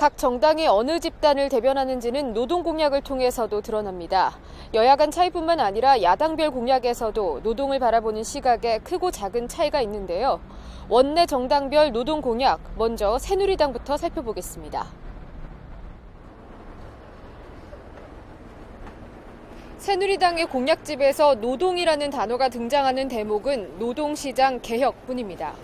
각 정당이 어느 집단을 대변하는지는 노동공약을 통해서도 드러납니다. 여야 간 차이뿐만 아니라 야당별 공약에서도 노동을 바라보는 시각에 크고 작은 차이가 있는데요. 원내 정당별 노동공약, 먼저 새누리당부터 살펴보겠습니다. 새누리당의 공약집에서 노동이라는 단어가 등장하는 대목은 노동시장 개혁뿐입니다.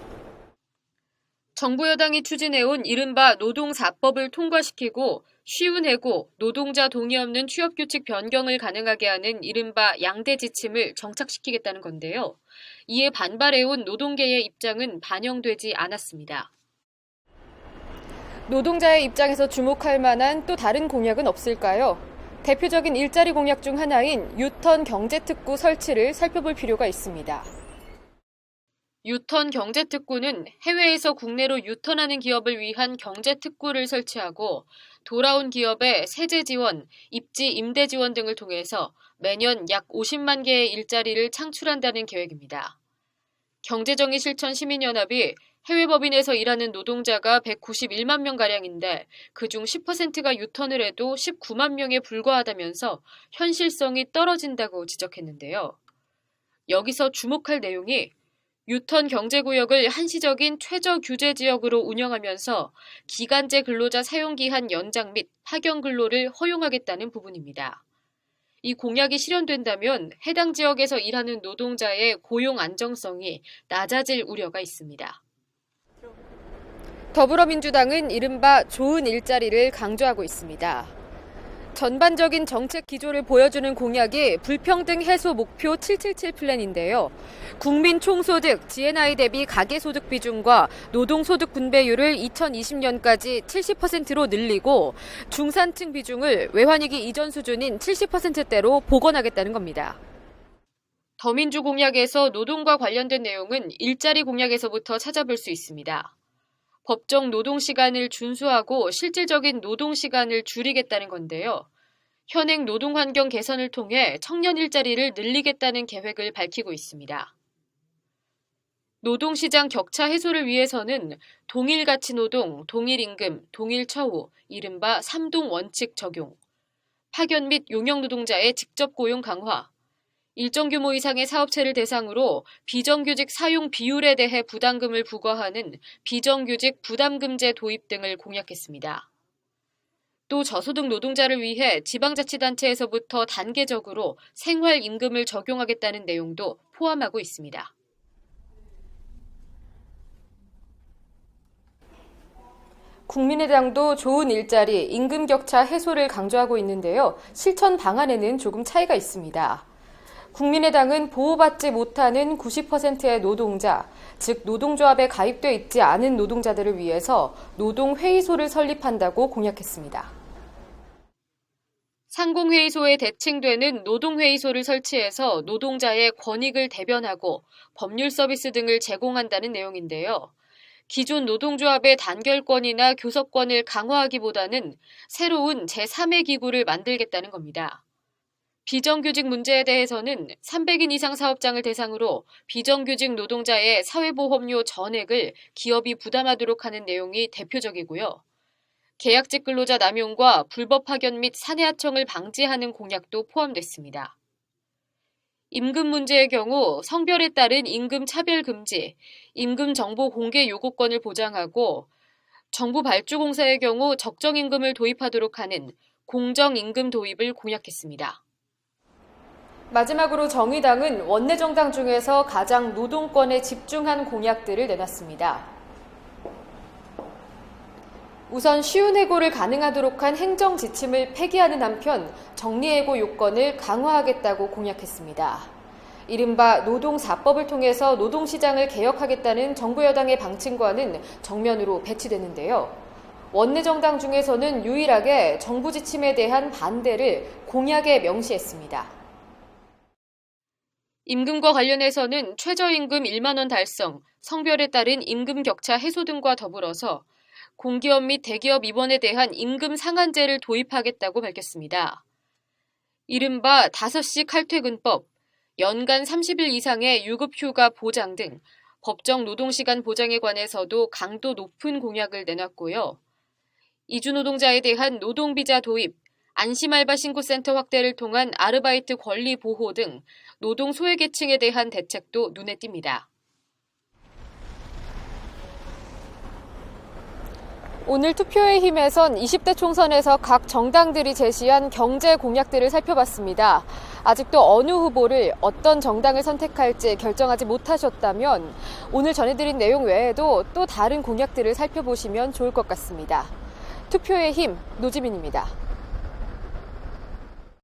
정부 여당이 추진해온 이른바 노동 4법을 통과시키고 쉬운 해고, 노동자 동의 없는 취업규칙 변경을 가능하게 하는 이른바 양대 지침을 정착시키겠다는 건데요. 이에 반발해온 노동계의 입장은 반영되지 않았습니다. 노동자의 입장에서 주목할 만한 또 다른 공약은 없을까요? 대표적인 일자리 공약 중 하나인 유턴 경제특구 설치를 살펴볼 필요가 있습니다. 유턴 경제특구는 해외에서 국내로 유턴하는 기업을 위한 경제특구를 설치하고 돌아온 기업의 세제 지원, 입지 임대 지원 등을 통해서 매년 약 50만 개의 일자리를 창출한다는 계획입니다. 경제정의실천 시민연합이 해외 법인에서 일하는 노동자가 191만 명가량인데 그중 10%가 유턴을 해도 19만 명에 불과하다면서 현실성이 떨어진다고 지적했는데요. 여기서 주목할 내용이 유턴 경제구역을 한시적인 최저 규제 지역으로 운영하면서 기간제 근로자 사용기한 연장 및 파견 근로를 허용하겠다는 부분입니다. 이 공약이 실현된다면 해당 지역에서 일하는 노동자의 고용 안정성이 낮아질 우려가 있습니다. 더불어민주당은 이른바 좋은 일자리를 강조하고 있습니다. 전반적인 정책 기조를 보여주는 공약이 불평등 해소 목표 777 플랜인데요. 국민 총소득, GNI 대비 가계소득 비중과 노동소득 분배율을 2020년까지 70%로 늘리고 중산층 비중을 외환위기 이전 수준인 70%대로 복원하겠다는 겁니다. 더민주 공약에서 노동과 관련된 내용은 일자리 공약에서부터 찾아볼 수 있습니다. 법정 노동시간을 준수하고 실질적인 노동시간을 줄이겠다는 건데요. 현행 노동환경 개선을 통해 청년 일자리를 늘리겠다는 계획을 밝히고 있습니다. 노동시장 격차 해소를 위해서는 동일가치노동, 동일임금, 동일처우, 이른바 3동 원칙 적용, 파견 및 용역노동자의 직접 고용 강화, 일정 규모 이상의 사업체를 대상으로 비정규직 사용 비율에 대해 부담금을 부과하는 비정규직 부담금제 도입 등을 공약했습니다. 또 저소득 노동자를 위해 지방자치단체에서부터 단계적으로 생활임금을 적용하겠다는 내용도 포함하고 있습니다. 국민의당도 좋은 일자리, 임금 격차 해소를 강조하고 있는데요. 실천 방안에는 조금 차이가 있습니다. 국민의당은 보호받지 못하는 90%의 노동자, 즉 노동조합에 가입돼 있지 않은 노동자들을 위해서 노동회의소를 설립한다고 공약했습니다. 상공회의소에 대칭되는 노동회의소를 설치해서 노동자의 권익을 대변하고 법률 서비스 등을 제공한다는 내용인데요. 기존 노동조합의 단결권이나 교섭권을 강화하기보다는 새로운 제3의 기구를 만들겠다는 겁니다. 비정규직 문제에 대해서는 300인 이상 사업장을 대상으로 비정규직 노동자의 사회보험료 전액을 기업이 부담하도록 하는 내용이 대표적이고요. 계약직 근로자 남용과 불법 파견 및 사내하청을 방지하는 공약도 포함됐습니다. 임금 문제의 경우 성별에 따른 임금 차별 금지, 임금 정보 공개 요구권을 보장하고 정부 발주공사의 경우 적정임금을 도입하도록 하는 공정임금 도입을 공약했습니다. 마지막으로 정의당은 원내정당 중에서 가장 노동권에 집중한 공약들을 내놨습니다. 우선 쉬운 해고를 가능하도록 한 행정 지침을 폐기하는 한편 정리해고 요건을 강화하겠다고 공약했습니다. 이른바 노동 4법을 통해서 노동시장을 개혁하겠다는 정부 여당의 방침과는 정면으로 배치되는데요. 원내정당 중에서는 유일하게 정부 지침에 대한 반대를 공약에 명시했습니다. 임금과 관련해서는 최저임금 1만 원 달성, 성별에 따른 임금 격차 해소 등과 더불어서 공기업 및 대기업 임원에 대한 임금 상한제를 도입하겠다고 밝혔습니다. 이른바 5시 칼퇴근법, 연간 30일 이상의 유급휴가 보장 등 법정 노동시간 보장에 관해서도 강도 높은 공약을 내놨고요. 이주 노동자에 대한 노동비자 도입, 안심알바 신고센터 확대를 통한 아르바이트 권리 보호 등 노동 소외계층에 대한 대책도 눈에 띕니다. 오늘 투표의 힘에선 20대 총선에서 각 정당들이 제시한 경제 공약들을 살펴봤습니다. 아직도 어느 후보를 어떤 정당을 선택할지 결정하지 못하셨다면 오늘 전해드린 내용 외에도 또 다른 공약들을 살펴보시면 좋을 것 같습니다. 투표의 힘, 노지민입니다.